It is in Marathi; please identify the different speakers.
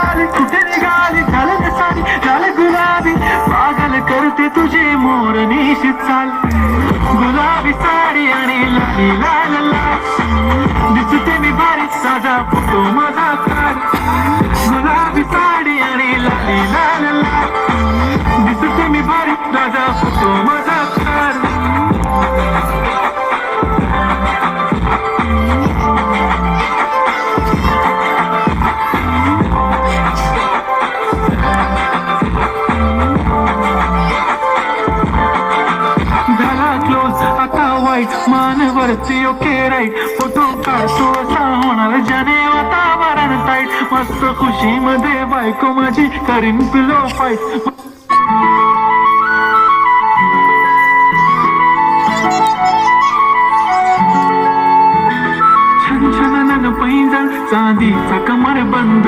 Speaker 1: कुठे निघाली झालं साडी झालं गुलाबी पागल करते तुझे मोर निशित चाल गुलाबी साडी आणि लाली लाल लाल दिसते मी भारी साधा फोटो माझा काढ गुलाबी साडी आणि लाली लाल लाल दिसते मी भारी साधा फोटो माझा काढ मानवरती ओके राईट फोटो काढतो असा होणार ज्याने वातावरण टाईट मस्त खुशी मध्ये बायको माझी करीन पिलो फाईट छान छान पैंजण चांदीचा कमर बंद